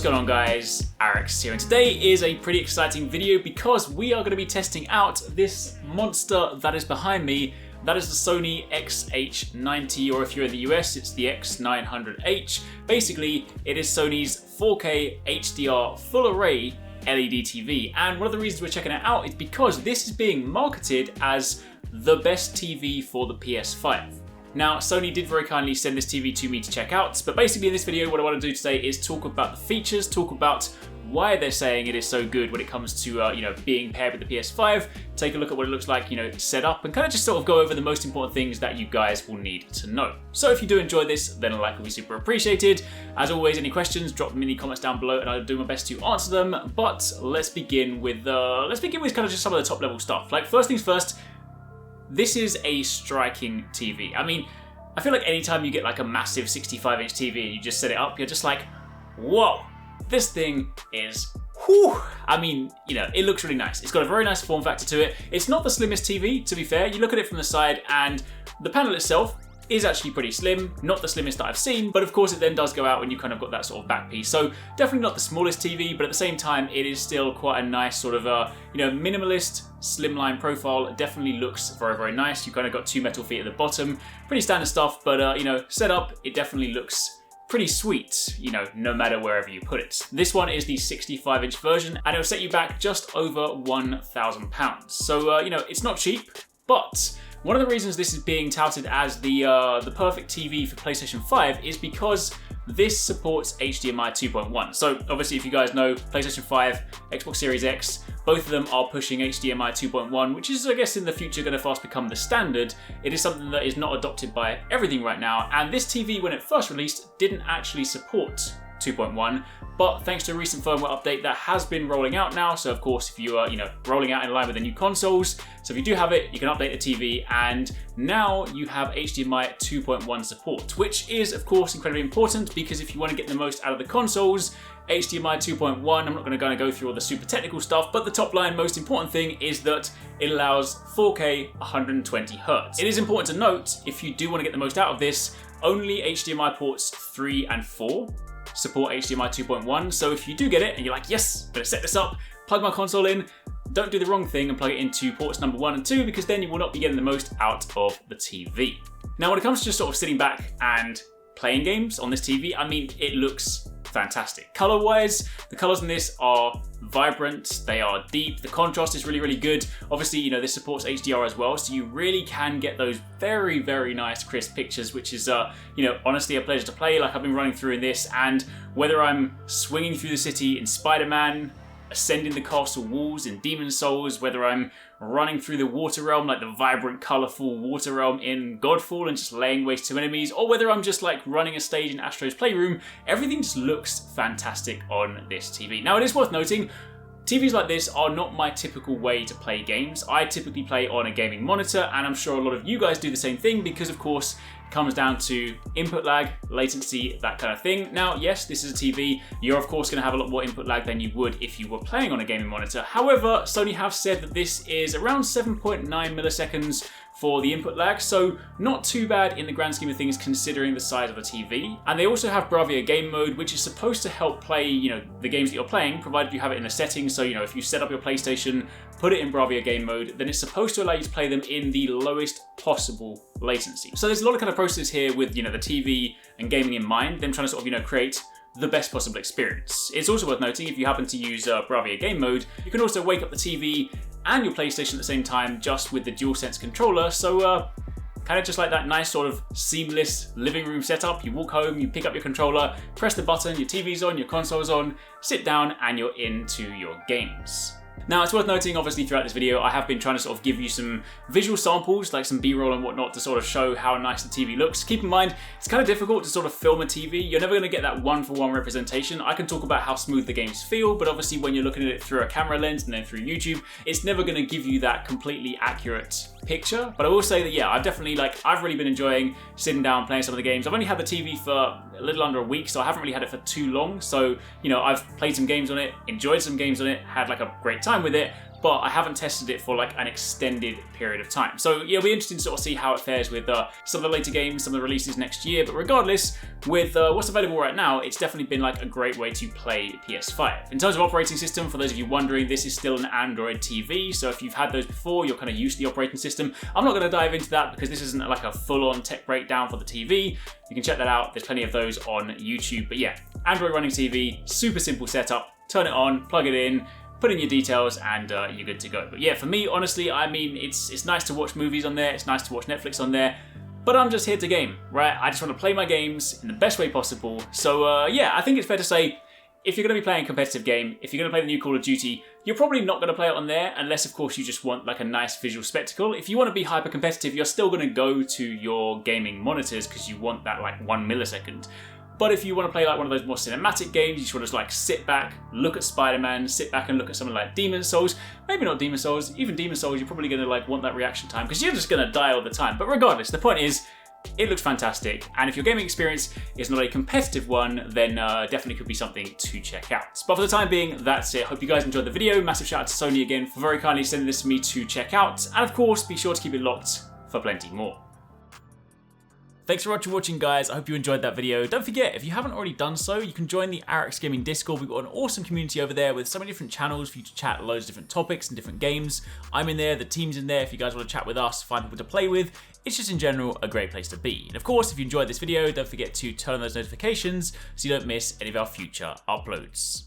going on, guys? HyperX here, and today is a pretty exciting video because we are going to be testing out this monster that is behind me. That is the Sony XH90, or if you're in the US, it's the X900H. Basically, it is Sony's 4K HDR full array LED TV, and one of the reasons we're checking it out is because this is being marketed as the best TV for the PS5. Now, Sony did very kindly send this TV to me to check out, but basically in this video what I want to do today is talk about the features, talk about why they're saying it is so good when it comes to being paired with the PS5, take a look at what it looks like, set up, and kind of just sort of go over the most important things that you guys will need to know. So if you do enjoy this, then a like will be super appreciated. As always, any questions, drop them in the comments down below and I'll do my best to answer them. But let's begin with kind of just some of the top level stuff. Like, first things first, this is a striking TV. I mean, I feel like anytime you get like a massive 65-inch TV and you just set it up, you're just like, whoa, this thing is, whew. I mean, it looks really nice. It's got a very nice form factor to it. It's not the slimmest TV, to be fair. You look at it from the side and the panel itself is actually pretty slim, not the slimmest that I've seen, but of course it then does go out when you kind of got that sort of back piece. So definitely not the smallest TV, but at the same time, it is still quite a nice sort of, minimalist, slimline profile. It definitely looks very, very nice. You kind of got two metal feet at the bottom, pretty standard stuff, but set up, it definitely looks pretty sweet, no matter wherever you put it. This one is the 65-inch version, and it'll set you back just over £1,000. So, it's not cheap, but one of the reasons this is being touted as the perfect TV for PlayStation 5 is because this supports HDMI 2.1. So obviously, if you guys know, PlayStation 5, Xbox Series X, both of them are pushing HDMI 2.1, which is, I guess, in the future going to fast become the standard. It is something that is not adopted by everything right now, and this TV, when it first released, didn't actually support 2.1, but thanks to a recent firmware update that has been rolling out now. So of course, if you are rolling out in line with the new consoles, so if you do have it, you can update the TV, and now you have HDMI 2.1 support, which is of course incredibly important because if you want to get the most out of the consoles, HDMI 2.1, I'm not going to go through all the super technical stuff, but the top line most important thing is that it allows 4K 120Hz. It is important to note, if you do want to get the most out of this, only HDMI ports 3 and 4 support HDMI 2.1, so if you do get it and you're like, yes, better set this up, plug my console in, don't do the wrong thing and plug it into ports number 1 and 2, because then you will not be getting the most out of the TV. Now, when it comes to just sort of sitting back and playing games on this TV, I mean, it looks fantastic. Color-wise, the colors in this are vibrant, they are deep, the contrast is really, really good. Obviously, this supports HDR as well, so you really can get those very, very nice crisp pictures, which is, honestly a pleasure to play. Like, I've been running through in this, and whether I'm swinging through the city in Spider-Man, ascending the castle walls in Demon's Souls, whether I'm running through the water realm, like the vibrant, colourful water realm in Godfall and just laying waste to enemies, or whether I'm just like running a stage in Astro's Playroom, everything just looks fantastic on this TV. Now, it is worth noting, TVs like this are not my typical way to play games. I typically play on a gaming monitor, and I'm sure a lot of you guys do the same thing because, of course, it comes down to input lag, latency, that kind of thing. Now, yes, this is a TV. You're, of course, going to have a lot more input lag than you would if you were playing on a gaming monitor. However, Sony have said that this is around 7.9 milliseconds for the input lag, so not too bad in the grand scheme of things considering the size of the TV. And they also have BRAVIA game mode, which is supposed to help play, the games that you're playing, provided you have it in the settings. So, if you set up your PlayStation, put it in BRAVIA game mode, then it's supposed to allow you to play them in the lowest possible latency. So there's a lot of kind of process here with, the TV and gaming in mind, them trying to sort of, create the best possible experience. It's also worth noting, if you happen to use BRAVIA game mode, you can also wake up the TV and your PlayStation at the same time just with the DualSense controller, so kind of just like that nice sort of seamless living room setup. You walk home, you pick up your controller, press the button, your TV's on, your console's on, sit down, and you're into your games. Now, it's worth noting, obviously, throughout this video, I have been trying to sort of give you some visual samples, like some B-roll and whatnot, to sort of show how nice the TV looks. Keep in mind, it's kind of difficult to sort of film a TV. You're never going to get that one-for-one representation. I can talk about how smooth the games feel, but obviously when you're looking at it through a camera lens and then through YouTube, it's never going to give you that completely accurate picture. But I will say that, yeah, I've really been enjoying sitting down, playing some of the games. I've only had the TV for a little under a week, so I haven't really had it for too long. So, I've played some games on it, enjoyed some games on it, had like a great time with it, but I haven't tested it for like an extended period of time. So yeah, it'll be interesting to sort of see how it fares with some of the later games, some of the releases next year. But regardless, with what's available right now, it's definitely been like a great way to play PS5. In terms of operating system, for those of you wondering, this is still an Android TV. So if you've had those before, you're kind of used to the operating system. I'm not going to dive into that because this isn't like a full-on tech breakdown for the TV. You can check that out. There's plenty of those on YouTube. But yeah, Android running TV, super simple setup. Turn it on, plug it in, put in your details, and you're good to go. But yeah, for me, honestly, I mean, it's nice to watch movies on there, it's nice to watch Netflix on there, but I'm just here to game, right? I just want to play my games in the best way possible. So yeah, I think it's fair to say, if you're going to be playing a competitive game, if you're going to play the new Call of Duty, you're probably not going to play it on there, unless of course you just want like a nice visual spectacle. If you want to be hyper competitive, you're still going to go to your gaming monitors because you want that like 1 millisecond. But if you want to play like one of those more cinematic games, you just want to like sit back, look at Spider-Man, sit back and look at something like Demon's Souls. Maybe not Demon's Souls, even Demon's Souls, you're probably going to like want that reaction time because you're just going to die all the time. But regardless, the point is, it looks fantastic. And if your gaming experience is not a competitive one, then definitely could be something to check out. But for the time being, that's it. Hope you guys enjoyed the video. Massive shout out to Sony again for very kindly sending this to me to check out. And of course, be sure to keep it locked for plenty more. Thanks so much for watching, guys. I hope you enjoyed that video. Don't forget, if you haven't already done so, you can join the HyperX Gaming Discord. We've got an awesome community over there with so many different channels for you to chat loads of different topics and different games. I'm in there, the team's in there if you guys want to chat with us, find people to play with. It's just in general a great place to be. And of course, if you enjoyed this video, don't forget to turn on those notifications so you don't miss any of our future uploads.